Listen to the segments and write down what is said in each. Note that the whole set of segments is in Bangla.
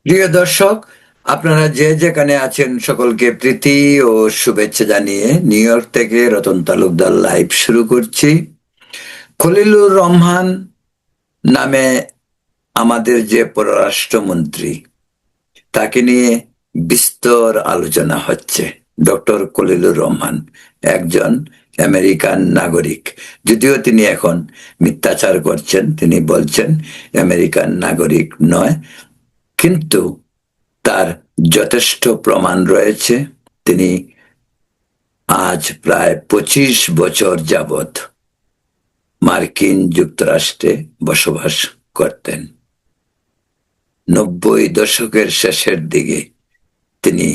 প্রিয় দর্শক, আপনারা যে যেখানে আছেন সকলকে প্রীতি ও শুভেচ্ছা জানিয়ে নিউ ইয়র্ক থেকে রতন তালুকদার লাইভ শুরু করছি। খলিলুর রহমান নামে আমাদের যে পররাষ্ট্রমন্ত্রী, তাকে নিয়ে বিস্তর আলোচনা হচ্ছে। ডক্টর খলিলুর রহমান একজন আমেরিকান নাগরিক, যদিও তিনি এখন মিথ্যাচার করছেন। তিনি বলছেন আমেরিকান নাগরিক নয়, কিন্তু তার যথেষ্ট প্রমাণ রয়েছে। তিনি আজ প্রায় 25 বছর যাবৎ মার্কিন যুক্তরাষ্ট্রে বসবাস করতেন। 90 দশকের শেষের দিকে তিনি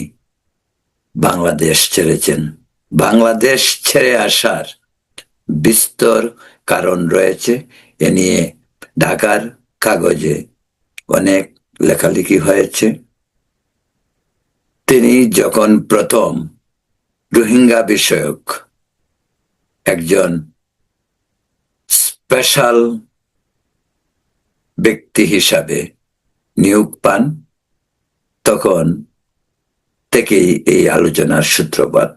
বাংলাদেশ ছেড়েছেন। বাংলাদেশ ছেড়ে আসার বিস্তর কারণ রয়েছে। এ নিয়ে ঢাকার কাগজে অনেক লেখালেখি হয়েছে। তিনি যখন প্রথম রোহিঙ্গা বিষয়ক একজন স্পেশাল ব্যক্তি হিসাবে নিয়োগ পান, তখন থেকেই এই আলোচনার সূত্রপাত।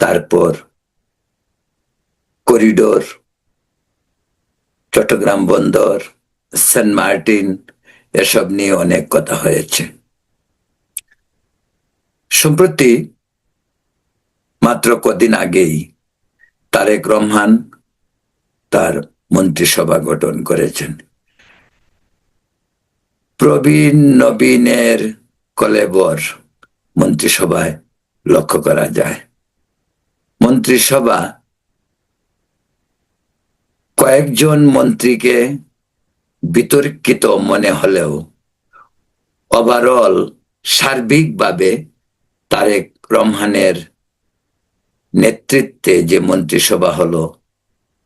তারপর করিডোর, চট্টগ্রাম বন্দর, সেন্ট মার্টিন, এসব নিয়ে অনেক কথা হয়েছে। সম্প্রতি মাত্র কদিন আগেই তারেক রহমান তার মন্ত্রিসভা গঠন করেছেন। প্রবীণ নবীনের কলেবর মন্ত্রিসভায় লক্ষ্য করা যায়। মন্ত্রিসভা কয়েকজন মন্ত্রীকে বিতর্কিত মনে হলেও ওভারঅল সার্বিকভাবে তারেক রহমানের নেতৃত্বে যে মন্ত্রিসভা হলো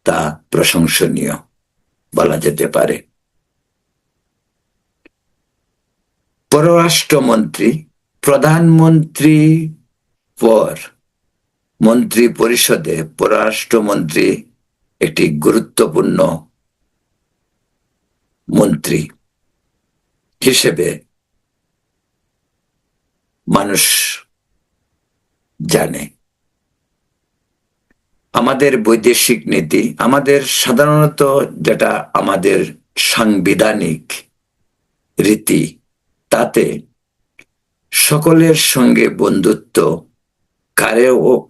তা প্রশংসনীয় বলা যেতে পারে। পররাষ্ট্রমন্ত্রী, প্রধানমন্ত্রী পর মন্ত্রী পরিষদে পররাষ্ট্রমন্ত্রী একটি গুরুত্বপূর্ণ মন্ত্রী হিসেবে মানুষ জানে। আমাদের বৈদেশিক নীতি, আমাদের সাধারণত যেটা আমাদের সাংবিধানিক রীতি, তাতে সকলের সঙ্গে বন্ধুত্ব,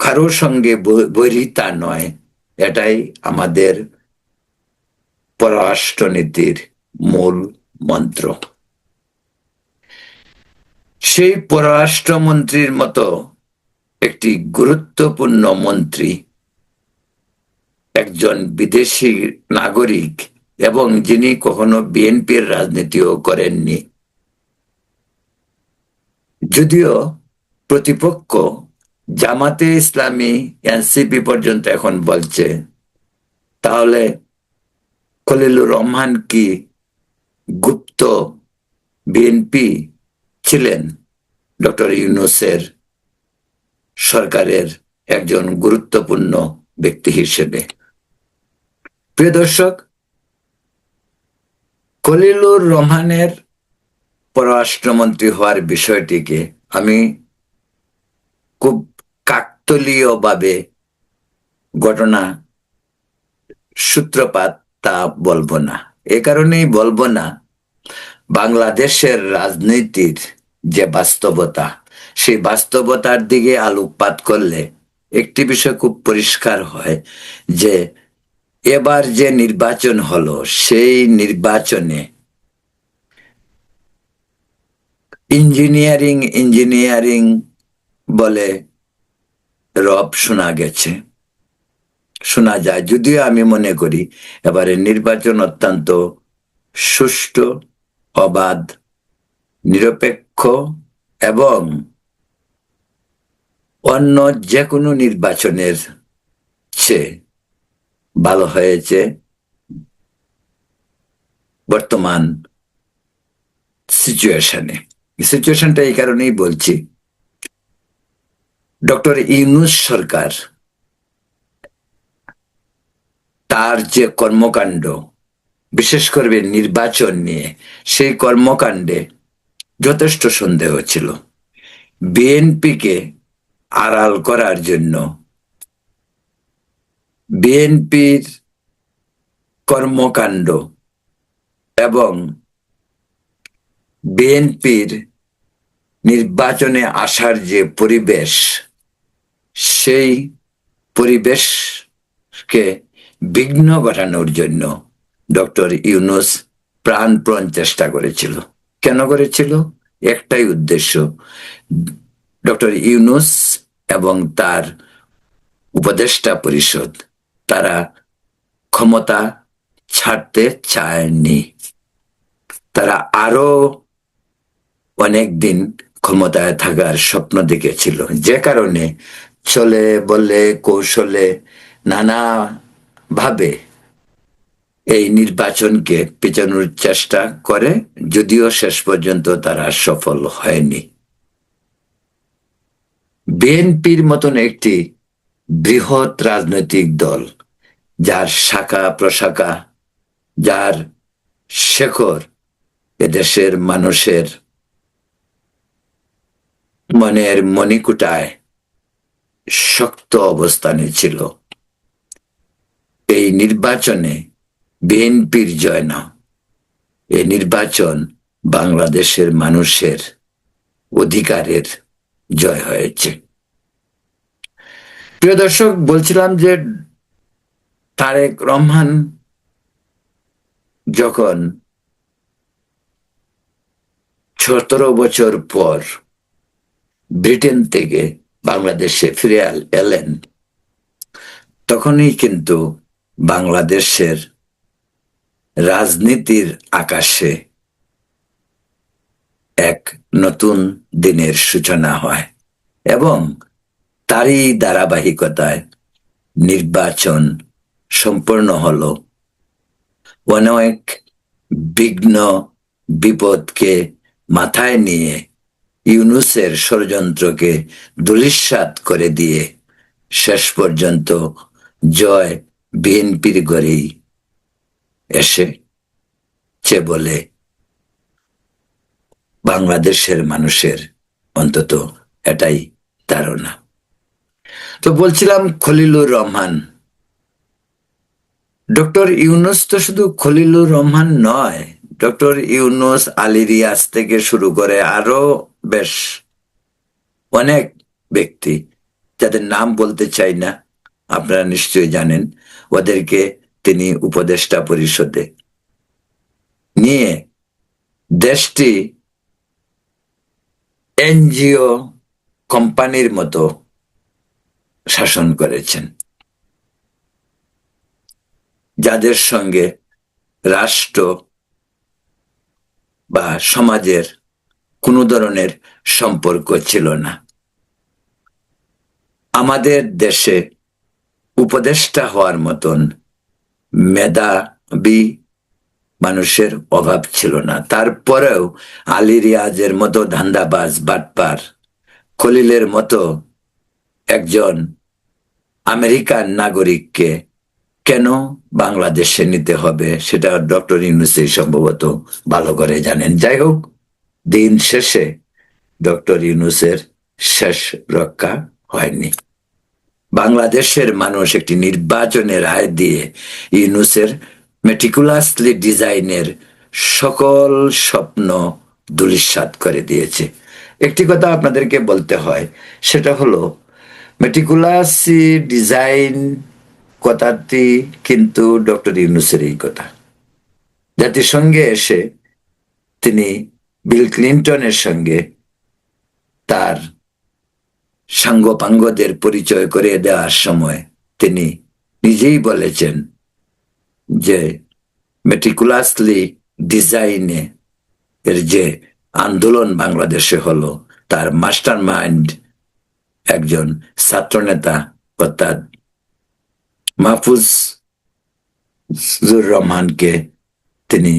কারো সঙ্গে বৈরিতা নয়, এটাই আমাদের পররাষ্ট্রনীতির মূল মন্ত্র। সেই পররাষ্ট্রমন্ত্রীর মতো একটি গুরুত্বপূর্ণ মন্ত্রী একজন বিদেশি নাগরিক, এবং যিনি কখনো বিএনপির রাজনীতিও করেননি। যদিও প্রতিপক্ষ জামাতে ইসলামী, এনসিপি পর্যন্ত এখন বলছে, তাহলে খলিলুর রহমান কি গুপ্ত বিএনপি ছিলেন? ডক্টর ইউনূসের সরকারের একজন গুরুত্বপূর্ণ ব্যক্তি হিসেবে। প্রিয় দর্শক, খলিলুর রহমানের পররাষ্ট্রমন্ত্রী হওয়ার বিষয়টিকে আমি খুব কাকতালীয়ভাবে ঘটনা সূত্রপাত তা বলবো না। এ কারণেই বলবো না, বাংলাদেশের রাজনীতির যে বাস্তবতা, সেই বাস্তবতার দিকে আলোকপাত করলে একটি বিষয় খুব পরিষ্কার হয় যে এবার যে নির্বাচন হলো, সেই নির্বাচনে ইঞ্জিনিয়ারিং বলে রব শোনা গেছে, শোনা যায়। যদিও আমি মনে করি এবারে নির্বাচন অত্যন্ত সুষ্ঠু, অবাধ, নিরপেক্ষ এবং অন্য যে কোনো নির্বাচনের চেয়ে ভালো হয়েছে বর্তমান সিচুয়েশনটা এই কারণেই বলছি, ডক্টর ইউনূস সরকার তার যে কর্মকাণ্ড, বিশেষ করে নির্বাচন নিয়ে, সেই কর্মকাণ্ডে যথেষ্ট সন্দেহ ছিল। বিএনপিকে আড়াল করার জন্য, বিএনপির কর্মকাণ্ড এবং বিএনপির নির্বাচনে আসার যে পরিবেশ, সেই পরিবেশকে বিঘ্ন ঘটানোর জন্য ডক্টর ইউনূস প্রাণপণ চেষ্টা করেছিল। কেন করেছিল? একটাই উদ্দেশ্য, ডক্টর ইউনূস এবং তার উপদেষ্টা পরিষদ, তারা ক্ষমতা ছাড়তে চায়নি। তারা আরো অনেক দিন ক্ষমতায় থাকার স্বপ্ন দেখেছিল, যে কারণে চলে বলে কৌশলে নানা ভাবে এই নির্বাচনকে পেছানোর চেষ্টা করে, যদিও শেষ পর্যন্ত তারা সফল হয়নি। বিএনপির মতন একটি বৃহৎ রাজনৈতিক দল, যার শাখা প্রশাখা, যার শেকড় এদেশের মানুষের মনের মণিকুটায় শক্ত অবস্থানে ছিল, এই নির্বাচনে বিএনপির জয় না, এই নির্বাচন বাংলাদেশের মানুষের অধিকারের জয় হয়েছে। প্রিয় দর্শক, বলছিলাম যে তারেক রহমান যখন 17 বছর পর ব্রিটেন থেকে বাংলাদেশে ফিরে এলেন, তখনই কিন্তু বাংলাদেশের রাজনীতির আকাশে এক নতুন দিনের সূচনা হয় এবং তারই ধারাবাহিকতায় নির্বাচন সম্পন্ন হলো। অনেক বিঘ্ন বিপদকে মাথায় নিয়ে ইউনূসের ষড়যন্ত্রকে ধূলিসাৎ করে দিয়ে শেষ পর্যন্ত জয় বিএনপির ঘরেই এসেছে বলে বাংলাদেশের মানুষের অন্তত এটাই ধারণা। তো বলছিলাম খলিলুর রহমান, ডক্টর ইউনূস তো শুধু খলিলুর রহমান নয়, ডক্টর ইউনূস, আলী রিয়াজ থেকে শুরু করে আরো বেশ অনেক ব্যক্তি, যাদের নাম বলতে চাই না, আপনারা নিশ্চয়ই জানেন, ওদেরকে তিনি উপদেষ্টা পরিষদে নিয়ে দেশটি এনজিও কোম্পানির মতো শাসন করেছেন, যাদের সঙ্গে রাষ্ট্র বা সমাজের কোনো ধরনের সম্পর্ক ছিল না। আমাদের দেশে উপদেষ্টা হওয়ার মতন মেধাবী মানুষের অভাব ছিল না। তারপরেও আলী রিয়াজের মতো ধান্দাবাজ বাটপার, খলিলের মতো একজন আমেরিকান নাগরিককে কেন বাংলাদেশে নিতে হবে, সেটা ডক্টর ইউনূসই সম্ভবত ভালো করে জানেন। যাই হোক, দিন শেষে ডক্টর ইউনূসের শেষ রক্ষা হয়নি। বাংলাদেশের মানুষ একটি নির্বাচনের রায় দিয়ে ইউনূসের মেটিকুলাসলি ডিজাইনের সকল স্বপ্ন ধূলিসাৎ করে দিয়েছে। একটি কথা আপনাদেরকে বলতে হয়, সেটা হলো মেটিকুলাসি ডিজাইন কথাটি কিন্তু ডক্টর ইউনূসের এই কথা। জাতিসংঘে এসে তিনি বিল ক্লিন্টনের সঙ্গে তার সাঙ্গপাঙ্গদের পরিচয় করে দেওয়ার সময় তিনি নিজেই বলেছেন যে মেটিকুলাসলি ডিজাইনে এর যে আন্দোলন বাংলাদেশে হলো, তার মাস্টার মাইন্ড একজন ছাত্রনেতা, অর্থাৎ মাহফুজুর রহমানকে তিনি,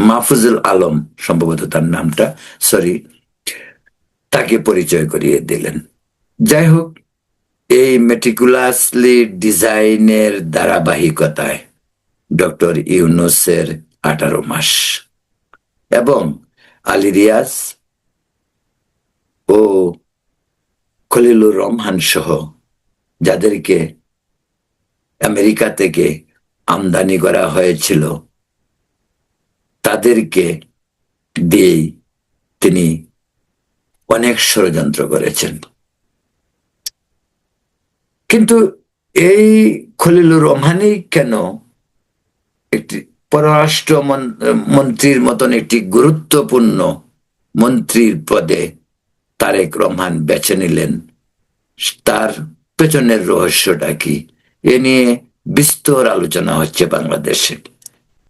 মাহফুজুল আলম সম্ভবত তার নামটা, সরি, তাকে পরিচয় করিয়ে দিলেন। যাই হোক, এই মেটিকুলাসলি ডিজাইনের ধারাবাহিকতায় ডক্টর ইউনূসের 18 মাস এবং আলী রিয়াজ ও খলিলুর রহমান সহ যাদেরকে আমেরিকা থেকে আমদানি করা হয়েছিল তাদেরকে দিয়েই তিনি অনেক ষড়যন্ত্র করেছেন। কিন্তু এই খলিলুর রহমানই কেন একটি পররাষ্ট্র মন্ত্রীর মতন একটি গুরুত্বপূর্ণ মন্ত্রীর পদে তারেক রহমান বেছে নিলেন? তার পেছনের রহস্যটা কি? এ নিয়ে বিস্তর আলোচনা হচ্ছে বাংলাদেশে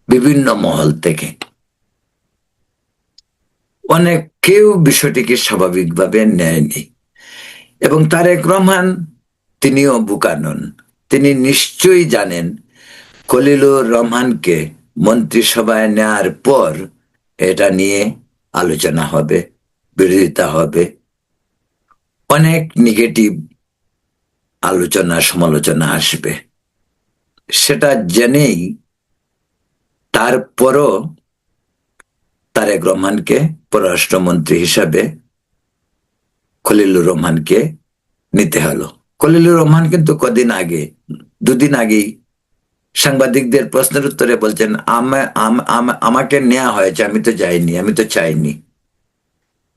বিভিন্ন মহল থেকে। অনেক কেউ বিষয়টিকে স্বাভাবিকভাবে নেয়নি এবং তারেক রহমান তিনিও বোকা নন। তিনি নিশ্চয়ই জানেন খলিলুর রহমানকে মন্ত্রিসভায় নেওয়ার পর এটা নিয়ে আলোচনা হবে, বিরোধিতা হবে, অনেক নেগেটিভ আলোচনা সমালোচনা আসবে। সেটা জেনেই তারপরও তারেক রহমানকে পররাষ্ট্রমন্ত্রী হিসাবে খলিলুর রহমানকে নিতে হলো। খলিলুর রহমান কিন্তু কদিন আগে, দুদিন আগেই সাংবাদিকদের প্রশ্নের উত্তরে বলছেন আমাকে নেওয়া হয়েছে, আমি তো যাইনি, আমি তো চাইনি।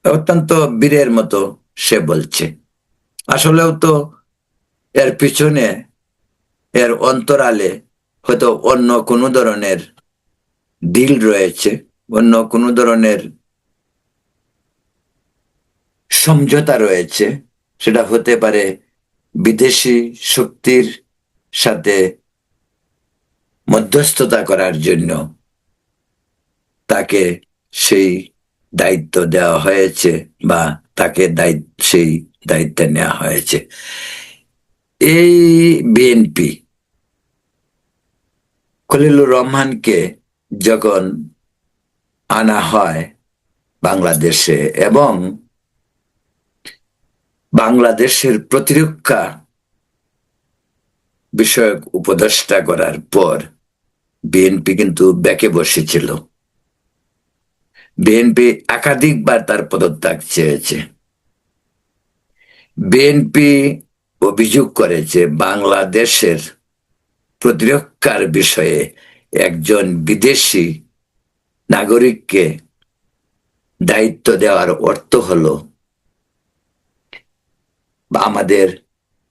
অত্যন্ত বীরের মতো সে বলছে। আসলেও তো এর পিছনে, এর অন্তরালে হয়তো অন্য কোনো ধরনের ডিল রয়েছে, অন্য কোনো ধরনের সমঝোতা রয়েছে। সেটা হতে পারে বিদেশি শক্তির সাথে মধ্যস্থতা করার জন্য তাকে সেই দায়িত্ব দেওয়া হয়েছে বা তাকে সেই দায়িত্ব নেওয়া হয়েছে। এই বিএনপি খলিলুর রহমানকে যখন আনা হয় বাংলাদেশে এবং বাংলাদেশের প্রতিরক্ষা বিষয়ক উপদেষ্টা করার পর বিএনপি কিন্তু বেঁকে বসেছিল। বিএনপি একাধিকবার তার পদত্যাগ চেয়েছে। বিএনপি অভিযোগ করেছে বাংলাদেশের প্রতিরক্ষার বিষয়ে একজন বিদেশি নাগরিককে দায়িত্ব দেওয়ার অর্থ হলো বা আমাদের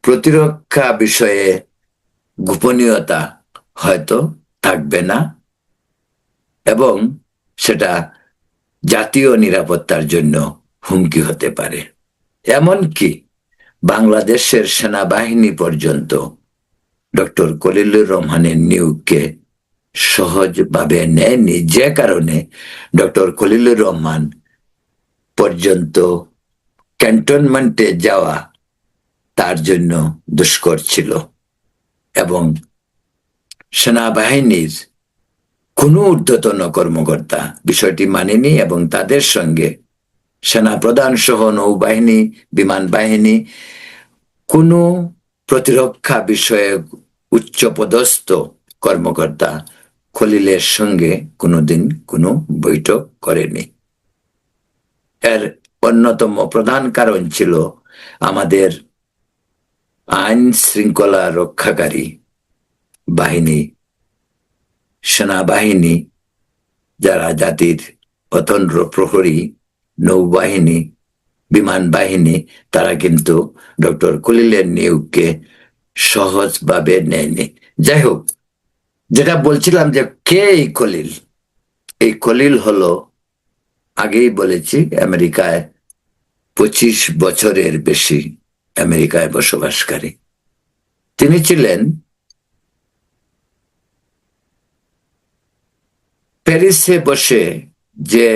প্রতিরক্ষা বিষয়ে গোপনীয়তা হয়তো থাকবে না এবং সেটা জাতীয় নিরাপত্তার জন্য হুমকি হতে পারে। এমনকি বাংলাদেশের সেনাবাহিনী পর্যন্ত ডক্টর খলিলুর রহমানের নিয়োগকে সহজভাবে নেয়নি, যে কারণে ডক্টর খলিলুর রহমান পর্যন্ত ক্যান্টনমেন্টে যাওয়া তার জন্য দুষ্কর ছিল এবং সেনাবাহিনীর কোনো ঊর্ধ্বতন কর্মকর্তা বিষয়টি মানেনি এবং তাদের সঙ্গে সেনা প্রধান সহ নৌবাহিনী, বিমান বাহিনী, কোনো প্রতিরক্ষা বিষয়ে উচ্চপদস্থ কর্মকর্তা খলিলের সঙ্গে কোনোদিন কোনো বৈঠক করেনি। এর অন্যতম প্রধান কারণ ছিল আমাদের আইন শৃঙ্খলা রক্ষাকারী বাহিনী, সেনাবাহিনী, যারা জাতির অতন্দ্র প্রহরী, নৌবাহিনী, বিমান বাহিনী, তারা কিন্তু ডক্টর খলিলের নিয়োগকে সহজভাবে নেয়নি। যাই হোক, যেটা বলছিলাম যে কে এই খলিল? এই খলিল হলো, আগেই বলেছি, আমেরিকায় 25 বছরের বেশি আমেরিকায় বসবাসকারী। তিনি ছিলেন প্যারিসে বসে যে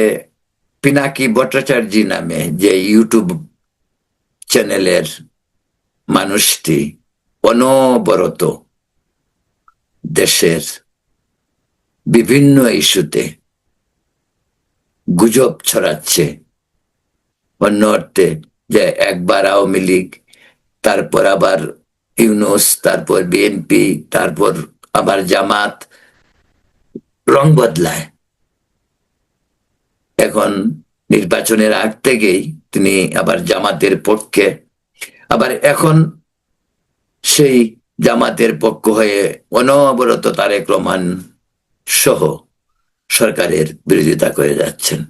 পিনাকি ভট্টাচার্য নামে যে ইউটিউব চ্যানেলের মানুষটি অনবরত দেশের বিভিন্ন ইস্যুতে গুজব ছড়াচ্ছে, অন্য অর্থে যে একবার আওয়ামী লীগ, তারপর আবার ইউনূস, তারপর বিএনপি, তারপর আবার জামাত, রং বদলায়। এখন নির্বাচনের আগ থেকেই তিনি আবার জামাতের পক্ষে, আবার এখন সেই জামাতের পক্ষ হয়ে অনবরত তারেক রহমান সহ সরকারের বিরোধিতা করে যাচ্ছেন।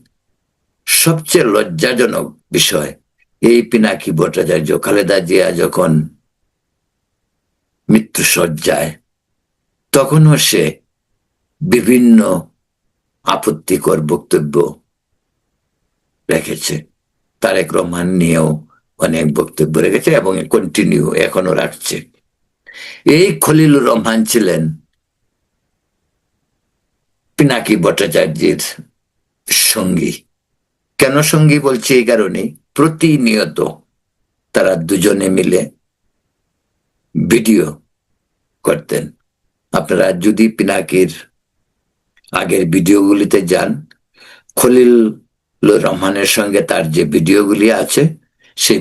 সবচেয়ে লজ্জাজনক বিষয়, এই পিনাকি ভট্টাচার্য খালেদা জিয়া যখন মৃত্যুসজ্জায়, তখনও সে বিভিন্ন আপত্তিকর বক্তব্য রেখেছে। তারেক রহমান নিয়েও অনেক বক্তব্য রেখেছে এবং কন্টিনিউ এখনো রাখছে। এই খলিলুর রহমান ছিলেন পিনাকি ভট্টাচার্যের সঙ্গী। কেন সঙ্গী বলছি? এই কারণে প্রতিনিয়ত তারা দুজনে মিলে ভিডিও করতেন। আপনারা যদি পিনাকির আগের ভিডিওগুলিতে যান, খলিলুর রহমানের সঙ্গে তার যে ভিডিওগুলি আছে, সেই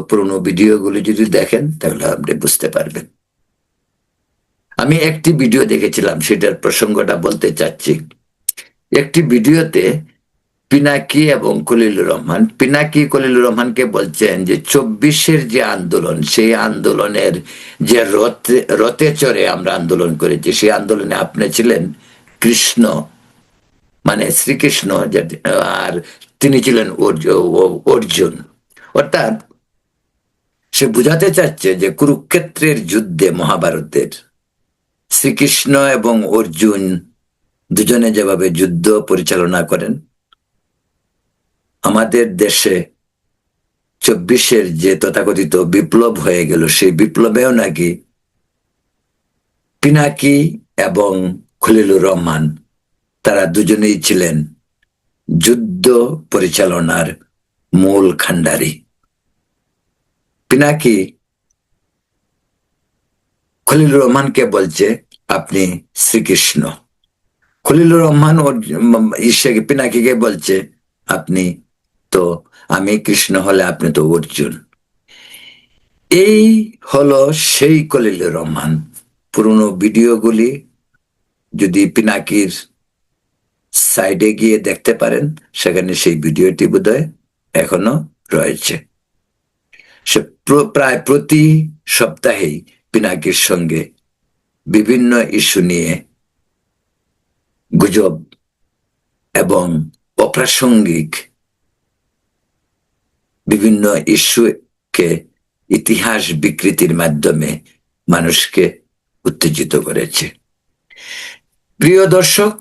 পুরনো ভিডিওগুলি যদি দেখেন তাহলে আপনি বুঝতে পারবেন। আমি একটি ভিডিও দেখেছিলাম, সেটার প্রসঙ্গটা বলতে চাচ্ছি। একটি ভিডিওতে পিনাকি এবং খলিলুর রহমান, পিনাকি খলিলুর রহমানকে বলছেন যে 24-এর যে আন্দোলন, সেই আন্দোলনের যে রথে চড়ে আমরা আন্দোলন করেছি, সেই আন্দোলনে আপনি ছিলেন কৃষ্ণ, মানে শ্রীকৃষ্ণ, আর তিনি ছিলেন অর্জুন। অর্থাৎ সে বুঝাতে চাচ্ছে যে কুরুক্ষেত্রের যুদ্ধে, মহাভারতের, শ্রীকৃষ্ণ এবং অর্জুন দুজনে যেভাবে যুদ্ধ পরিচালনা করেন, আমাদের দেশে 24-এর যে তথাকথিত বিপ্লব হয়ে গেল, সেই বিপ্লবেও নাকি পিনাকি এবং খলিলুর রহমান তারা দুজনেই ছিলেন যুদ্ধ পরিচালনার মূল খান্ডারি। পিনাকি খলিলুর রহমানকে বলছে আপনি শ্রীকৃষ্ণ, খলিলুর রহমান পিনাকিকে বলছে আপনি তো, আমি কৃষ্ণ হলে আপনি তো অর্জুন। এই হলো সেই খলিলুর রহমান। পুরনো ভিডিওগুলি যদি পিনাকির সাইডে গিয়ে দেখতে পারেন, সেখানে সেই ভিডিওটি বোধহয় এখনো রয়েছে। সে প্রায় প্রতি সপ্তাহেই পিনাকির সঙ্গে বিভিন্ন ইস্যু নিয়ে গুজব এবং অপ্রাসঙ্গিক বিভিন্ন ইস্যুকে ইতিহাস বিকৃতির মাধ্যমে মানুষকে উত্তেজিত করেছে। প্রিয় দর্শক,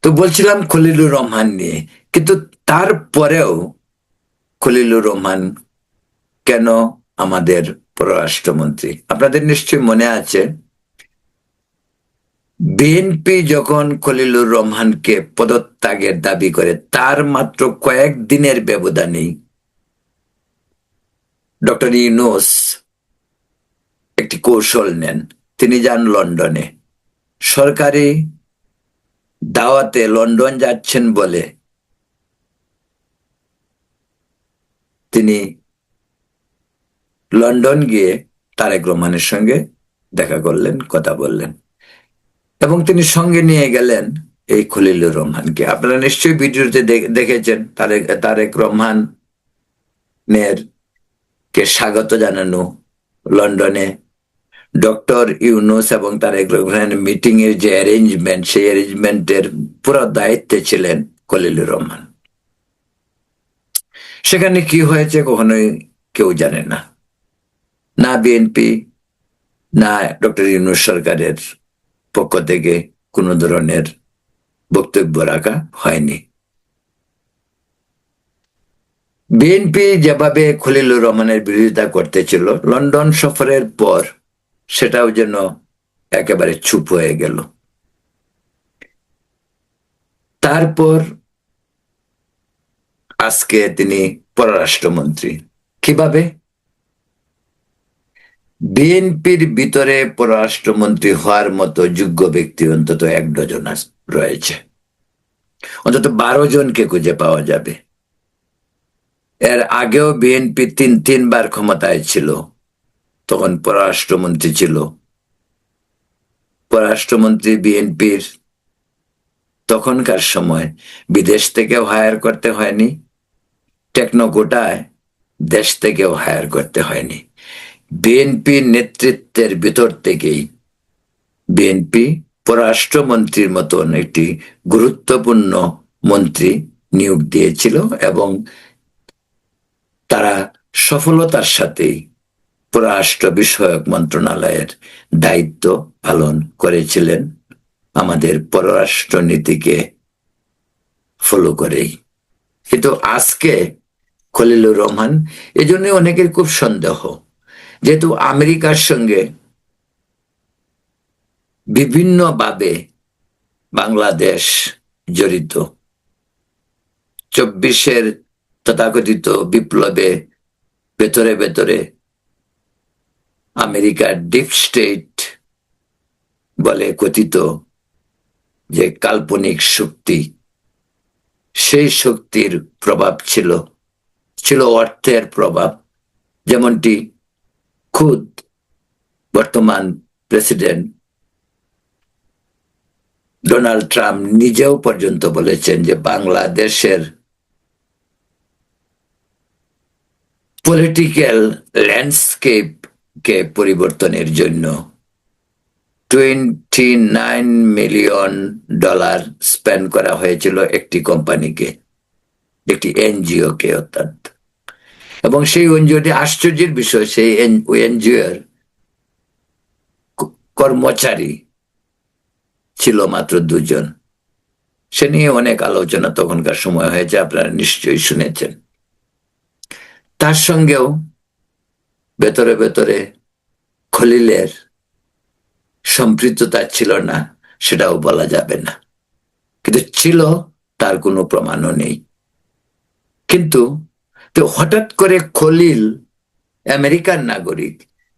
তো বলছিলাম খলিলুর রহমান নিয়ে, কিন্তু তারপরেও খলিলুর রহমান কেন আমাদের পররাষ্ট্রমন্ত্রী? আপনাদের নিশ্চয়ই মনে আছে, বিএনপি যখন খলিলুর রহমানকে পদত্যাগের দাবি করে, তার মাত্র কয়েকদিনের ব্যবধানেই ডক্টর ইউনূস একটি কৌশল নেন। তিনি যান লন্ডনে, সরকারি দাওয়াতে লন্ডন যাচ্ছেন বলে তিনি লন্ডন গিয়ে তারেক রহমানের সঙ্গে দেখা করলেন, কথা বললেন, এবং তিনি সঙ্গে নিয়ে গেলেন এই খলিলুর রহমানকে। আপনারা নিশ্চয়ই ভিডিওতে দেখেছেন তারেক রহমানের কে স্বাগত জানানো লন্ডনে ডক্টর ইউনূস এবং তারেক রহমানের মিটিং এর যে অ্যারেঞ্জমেন্ট, সেই অ্যারেঞ্জমেন্টের পুরো দায়িত্বে ছিলেন খলিলুর রহমান। সেখানে কি হয়েছে কখনোই কেউ জানে না, না বিএনপি না ডক্টর ইউনূস সরকারের পক্ষ থেকে কোনো ধরনের বক্তব্য রাখা হয়নি। বিএনপি যেভাবে খলিলুর রহমানের বিরোধিতা করতেছিল, লন্ডন সফরের পর সেটাও যেন একেবারে চুপ হয়ে গেল। তারপর আজকে তিনি পররাষ্ট্রমন্ত্রী। কিভাবে? বিএনপির ভিতরে পররাষ্ট্রমন্ত্রী হওয়ার মতো যোগ্য ব্যক্তি অন্তত 1 ডজন রয়েছে, অন্তত 12 জনকে খুঁজে পাওয়া যাবে। এর আগেও বিএনপি তিনবার ক্ষমতায় ছিল, তখন পররাষ্ট্রমন্ত্রী ছিল। পররাষ্ট্রমন্ত্রী বিএনপির তখনকার সময় বিদেশ থেকে হায়ার করতে হয়নি, টেকনোকোটায় দেশ থেকেও হায়ার করতে হয়নি। বিএনপি নেতৃত্বের ভিতর থেকেই বিএনপি পররাষ্ট্রমন্ত্রীর মতন একটি গুরুত্বপূর্ণ মন্ত্রী নিয়োগ দিয়েছিল এবং তারা সফলতার সাথেই পররাষ্ট্র বিষয়ক মন্ত্রণালয়ের দায়িত্ব পালন করেছিলেন আমাদের পররাষ্ট্র নীতিকে ফলো করেই। কিন্তু আজকে খলিলুর রহমান, এজন্য অনেকের খুব সন্দেহ, যেহেতু আমেরিকার সঙ্গে বিভিন্নভাবে বাংলাদেশ জড়িত, 24-এর তথাকথিত বিপ্লবে ভেতরে ভেতরে আমেরিকার ডিপ স্টেট বলে কথিত যে কাল্পনিক শক্তি, সেই শক্তির প্রভাব ছিল অর্থের প্রভাব, যেমনটি খুদ বর্তমান প্রেসিডেন্ট ডোনাল্ড ট্রাম্প নিজেও পর্যন্ত বলেছেন যে বাংলাদেশের পলিটিক্যাল ল্যান্ডস্কেপ কে পরিবর্তনের জন্য $29 মিলিয়ন স্পেন্ড করা হয়েছিল একটি কোম্পানিকে, একটি এনজিও কে অর্থাৎ। এবং সেই এনজিওটি, আশ্চর্যের বিষয়, সেই এনজিওর কর্মচারী ছিল মাত্র 2 জন। সে নিয়ে অনেক আলোচনা তখনকার সময় হয়েছে, আপনারা নিশ্চয়ই শুনেছেন। তার সঙ্গেও ভেতরে ভেতরে খলিলের সম্পৃক্ততা ছিল না, সেটাও বলা যাবে না, কিন্তু ছিল, তার কোনো প্রমাণও নেই। কিন্তু তো হঠাৎ করে খলিল আমেরিকার নাগরিক,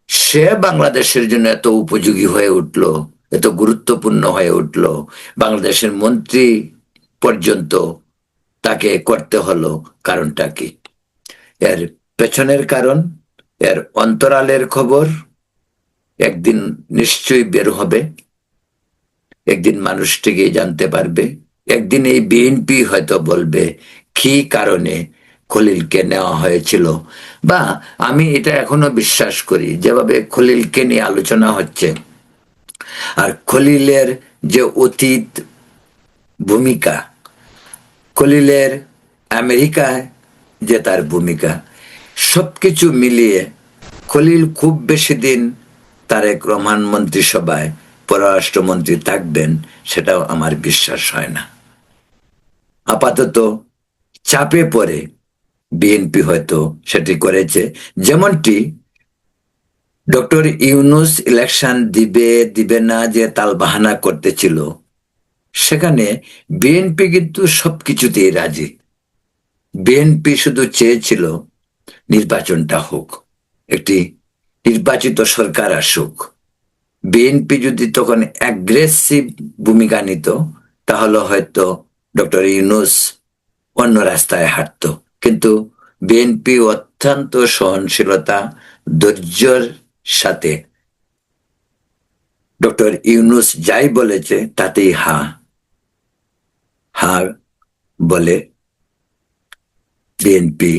সে বাংলাদেশের জন্য এত উপযোগী হয়ে উঠলো, এত গুরুত্বপূর্ণ হয়ে উঠলো, বাংলাদেশের মন্ত্রী পর্যন্ত তাকে করতে হলো, কারণটা কি? এর পেছনের কারণ, এর অন্তরালের খবর একদিন নিশ্চয়ই বের হবে, একদিন মানুষটিকে জানতে পারবে, একদিন এই বিএনপি হয়তো বলবে কি কারণে খলিলকে নেওয়া হয়েছিল। বা আমি এটা এখনো বিশ্বাস করি, যেভাবে খলিলকে নিয়ে আলোচনা হচ্ছে আর খলিলের যে অতীত ভূমিকা, খলিলের আমেরিকায় যে তার ভূমিকা, সবকিছু মিলিয়ে খলিল খুব বেশি দিন তারেক রহমান মন্ত্রিসভায় পররাষ্ট্রমন্ত্রী থাকবেন সেটাও আমার বিশ্বাস হয় না। আপাতত চাপে পড়ে বিএনপি হয়তো সেটি করেছে, যেমনটি ডক্টর ইউনূস ইলেকশন দিবে না যে তালবাহানা করতেছিল, সেখানে বিএনপি কিন্তু সবকিছুতেই রাজি। বিএনপি শুধু চেয়েছিল নির্বাচনটা হোক, একটি নির্বাচিত সরকার আসুক। বিএনপি যদি তখন অ্যাগ্রেসিভ ভূমিকা নিত, তাহলে হয়তো ডক্টর ইউনূস অন্য রাস্তায় হাঁটত। কিন্তু বিএনপি অত্যন্ত সহনশীলতা, ধৈর্যের সাথে ডক্টর ইউনূস যাই বলেছে তাতেই হা বলে বিএনপি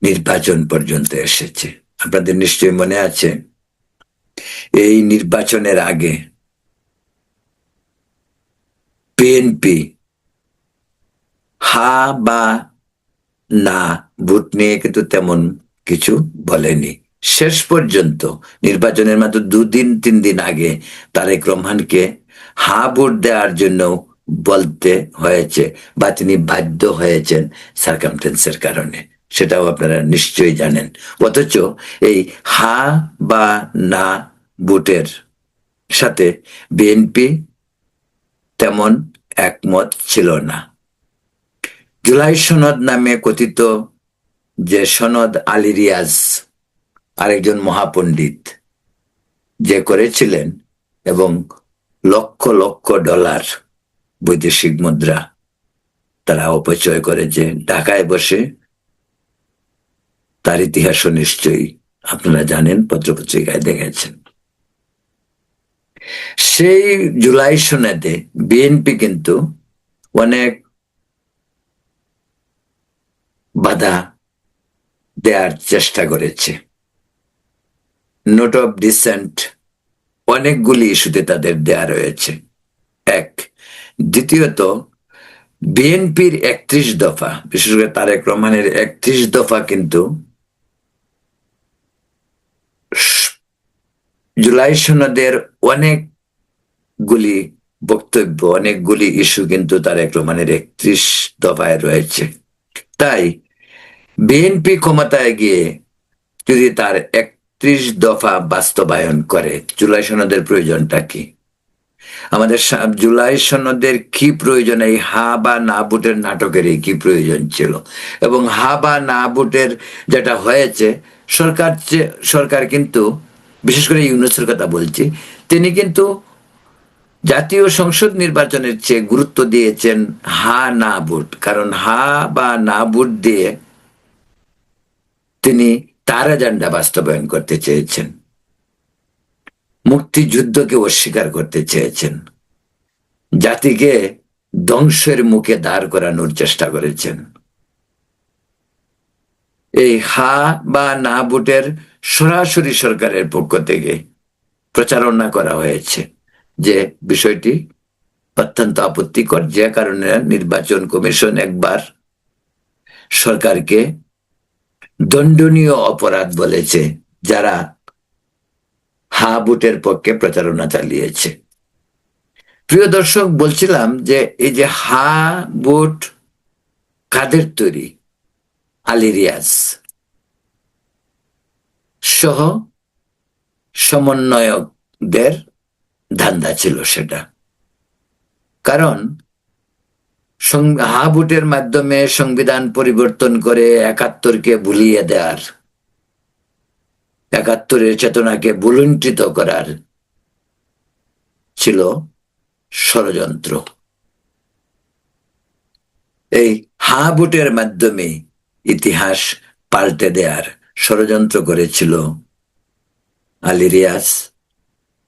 নির্বাচন পর্যন্ত এসেছে। আপনাদের নিশ্চয়ই মনে আছে, এই নির্বাচনের আগে বিএনপি হা বা না ভোট নিয়ে কিন্তু তেমন কিছু বলেনি। শেষ পর্যন্ত নির্বাচনের মাত্র 2-3 দিন আগে তারেক রহমানকে হা ভোট দেওয়ার জন্য বলতে হয়েছে, বা তিনি বাধ্য হয়েছেন সার্কামস্টেন্সের কারণে, সেটাও আপনারা নিশ্চয়ই জানেন। অথচ এই হা বা না ভোটের সাথে বিএনপি তেমন একমত ছিল না। জুলাই সনদ নামে কথিত যে সনদ আলী রিয়াজ, আরেকজন মহাপণ্ডিত, যে করেছিলেন, এবং লক্ষ লক্ষ ডলার বৈদেশিক মুদ্রা তারা অপচয় করেছে ঢাকায় বসে, তার ইতিহাসও নিশ্চয়ই আপনারা জানেন, পত্রপত্রিকায় দেখেছেন। সেই জুলাই সনদে বিএনপি কিন্তু অনেক বাধা দেওয়ার চেষ্টা করেছে। নোট অফ ডিসেন্ট অনেকগুলি ইস্যুতে তাদের দেয়া রয়েছে। এক, দ্বিতীয়ত বিএনপির 31 দফা, বিশেষ করে তারেক রহমানের 31 দফা কিন্তু জুলাই সনদের অনেকগুলি বক্তব্য, অনেকগুলি ইস্যু কিন্তু তারেক রহমানের 31 দফায় রয়েছে। তাই বিএনপি ক্ষমতায় গিয়ে যদি তার 31 দফা বাস্তবায়ন করে, জুলাই সনদের প্রয়োজনটা কি? আমাদের জুলাই সনদের কি প্রয়োজন? এই হা বা না ভোটের নাটকেরই কি প্রয়োজন ছিল? এবং হা বা না ভোটের যেটা হয়েছে, সরকার কিন্তু, বিশেষ করে ইউনূসের কথা বলছি, তিনি কিন্তু জাতীয় সংসদ নির্বাচনের চেয়ে গুরুত্ব দিয়েছেন হা না ভোট। কারণ হা বা না ভোট দিয়ে তিনি তার এজেন্ডা বাস্তবায়ন করতে চেয়েছেন, মুক্তিযুদ্ধকে অস্বীকার করতে চেয়েছেন, জাতিকে ধ্বংসের মুখে দাঁড় করানোর চেষ্টা করেছেন। এই হা বা না ভোটের সরাসরি সরকারের পক্ষ থেকে প্রচারণা করা হয়েছে, যে বিষয়টি অত্যন্ত আপত্তিকর, যে কারণে নির্বাচন কমিশন একবার সরকারকে দণ্ডনীয় অপরাধ বলেছে যারা হা ভোটের পক্ষে প্রচারণা চালিয়েছে। প্রিয় দর্শক, বলছিলাম যে এই যে হা ভোট কাদের তৈরি? আলী রিয়াজ সহ সমন্বয়কদের ধান্দা ছিল সেটা। কারণ হা ভোটের মাধ্যমে সংবিধান পরিবর্তন করে 71কে ভুলিয়ে দেওয়ার, 71-এর চেতনাকে ভুলুণ্ঠিত করার ছিল ষড়যন্ত্র। এই হা ভোটের মাধ্যমে ইতিহাস পাল্টে দেওয়ার ষড়যন্ত্র করেছিল আলী রিয়াজ,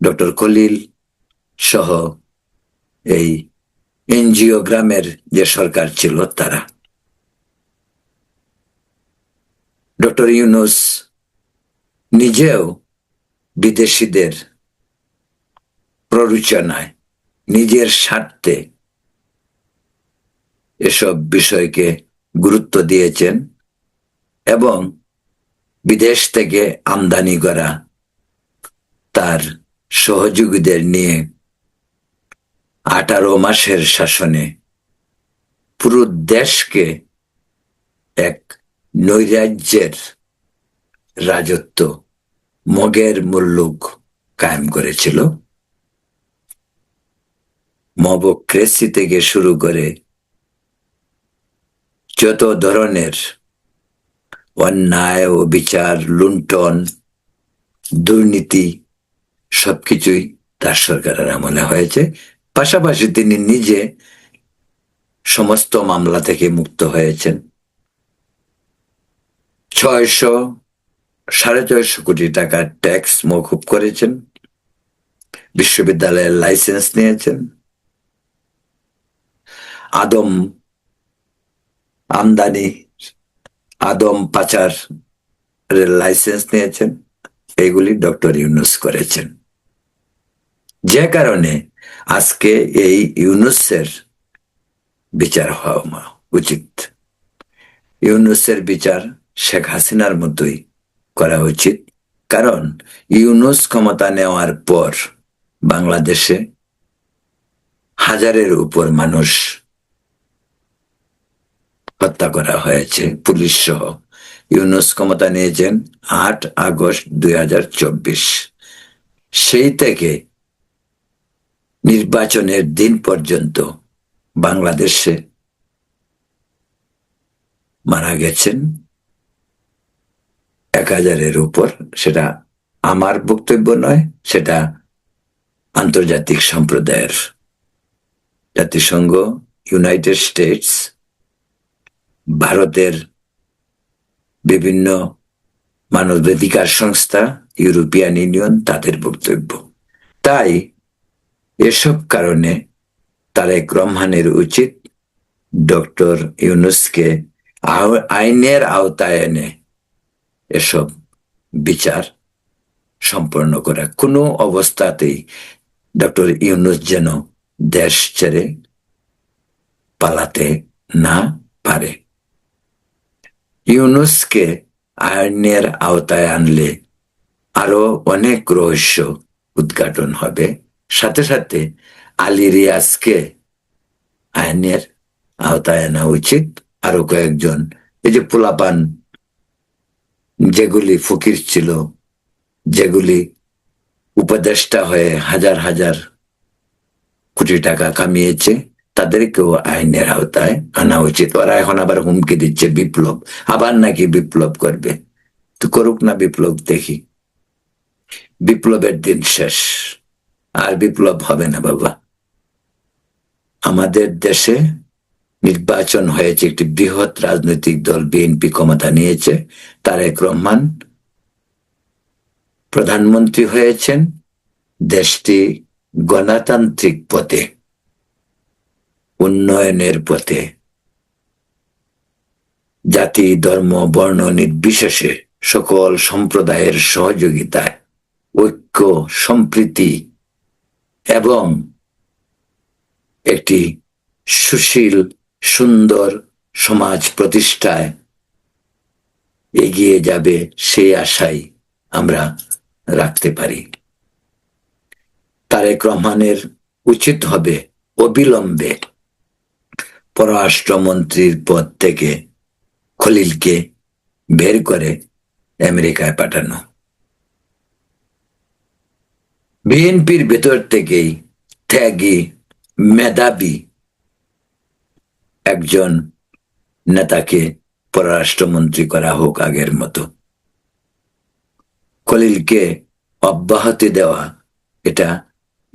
ডক্টর খলিল সহ এই এনজিও গ্রামের যে সরকার ছিল তারা। ডক্টর ইউনূস নিজেও বিদেশিদের প্ররোচনায়, নিজের স্বার্থে এসব বিষয়কে গুরুত্ব দিয়েছেন এবং বিদেশ থেকে আমদানি করা তার সহযোগীদের নিয়ে 18 মাসের শাসনে পুরো দেশকে এক নৈরাজ্যের রাজত্ব, মগের মুল্লুক কায়েম করেছিল। মবক্রেসি থেকে শুরু করে যত ধরনের অন্যায়, অবিচার, লুণ্ঠন, দুর্নীতি সবকিছুই তার সরকারের আমলে হয়েছে। পাশাপাশি তিনি নিজে সমস্ত মামলা থেকে মুক্ত হয়েছেন। 600-650 কোটি টাকার ট্যাক্স মওকুফ করেছেন, বিশ্ববিদ্যালয়ের লাইসেন্স নিয়েছেন, আদম আমদানি, আদম পাচার লাইসেন্স নিয়েছেন। এইগুলি ডক্টর ইউনূস করেছেন, যে কারণে আজকে এই ইউনূসের বিচার হওয়া উচিত। ইউনূসের বিচার শেখ হাসিনার মতোই করা উচিত। কারণ ইউনূস ক্ষমতা নেওয়ার পর বাংলাদেশে হাজারের উপর মানুষ হত্যা করা হয়েছে, পুলিশ সহ। ইউনূস ক্ষমতা নিয়েছেন 8 আগস্ট 2024। সেই থেকে নির্বাচনের দিন পর্যন্ত বাংলাদেশে মারা গেছেন 1000-এর উপর। সেটা আমার বক্তব্য নয়, সেটা আন্তর্জাতিক সম্প্রদায়ের, জাতিসংঘ, ইউনাইটেড স্টেটস, ভারতের বিভিন্ন মানবাধিকার সংস্থা, ইউরোপিয়ান ইউনিয়ন, তাদের বক্তব্য। তাই এসব কারণে তারেক রহমানের উচিত ডক্টর ইউনূসকে আইনের আওতায় এনে এসব বিচার সম্পন্ন করা। কোনো অবস্থাতেই ডক্টর ইউনূস যেন দেশ ছেড়ে পালাতে না পারে। ইউনূসকে আইনের আওতায় আনলে আরো অনেক রহস্য উদ্ঘাটন হবে। সাথে সাথে আলী রিয়াজকে আইনের আওতায় আনা উচিত। আরো কয়েকজন, এই যে পোলাপান যেগুলি ফকির ছিল, যেগুলি উপদেষ্টা হয়ে হাজার হাজার কোটি টাকা কামিয়েছে, তাদেরকেও আইনের আওতায় আনা উচিত। ওরা এখন আবার হুমকি দিচ্ছে বিপ্লব, আবার নাকি বিপ্লব করবে। তো করুক না বিপ্লব, দেখি। বিপ্লবের দিন শেষ, আর বিপ্লব হবে না বাবা। আমাদের দেশে নির্বাচন হয়েছে, একটি বৃহৎ রাজনৈতিক দল বিএনপি ক্ষমতা নিয়েছে, তারেক রহমান প্রধানমন্ত্রী হয়েছেন। দেশটি গণতান্ত্রিক পথে, উন্নয়নের পথে, জাতি ধর্ম বর্ণ নির্বিশেষে সকল সম্প্রদায়ের সহযোগিতায়, ঐক্য সম্প্রীতি এবং একটি সুশীল সুন্দর সমাজ প্রতিষ্ঠায় এগিয়ে যাবে, সেই আশাই আমরা রাখতে পারি। তারেক রহমানের উচিত হবে অবিলম্বে পররাষ্ট্রমন্ত্রীর পদ থেকে খলিলকে বের করে আমেরিকায় পাঠানো। বিএনপির ভেতর থেকেই ত্যাগী মেধাবী একজন নেতাকে পররাষ্ট্রমন্ত্রী করা হোক আগের মতো। খলিলকে অব্যাহতি দেওয়া, এটা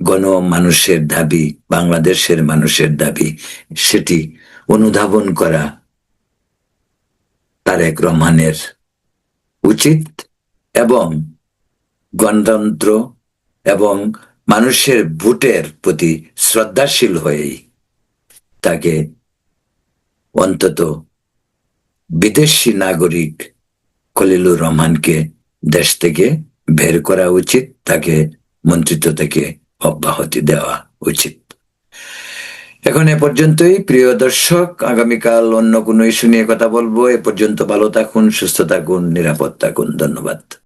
গণমানুষের দাবি, বাংলাদেশের মানুষের দাবি। সেটি অনুধাবন করা তারেক রহমানের উচিত এবং গণতন্ত্র এবং মানুষের ভোটের প্রতি শ্রদ্ধাশীল হয়েই তাকে অন্তত বিদেশি নাগরিক খলিলুর রহমানকে দেশ থেকে বের করা উচিত, তাকে মন্ত্রিত্ব থেকে অব্যাহতি দেওয়া উচিত। এখন এ পর্যন্তই প্রিয় দর্শক, আগামীকাল অন্য কোনো ইস্যু নিয়ে কথা বলবো। এ পর্যন্ত ভালো থাকুন, সুস্থ থাকুন, নিরাপদ থাকুন। ধন্যবাদ।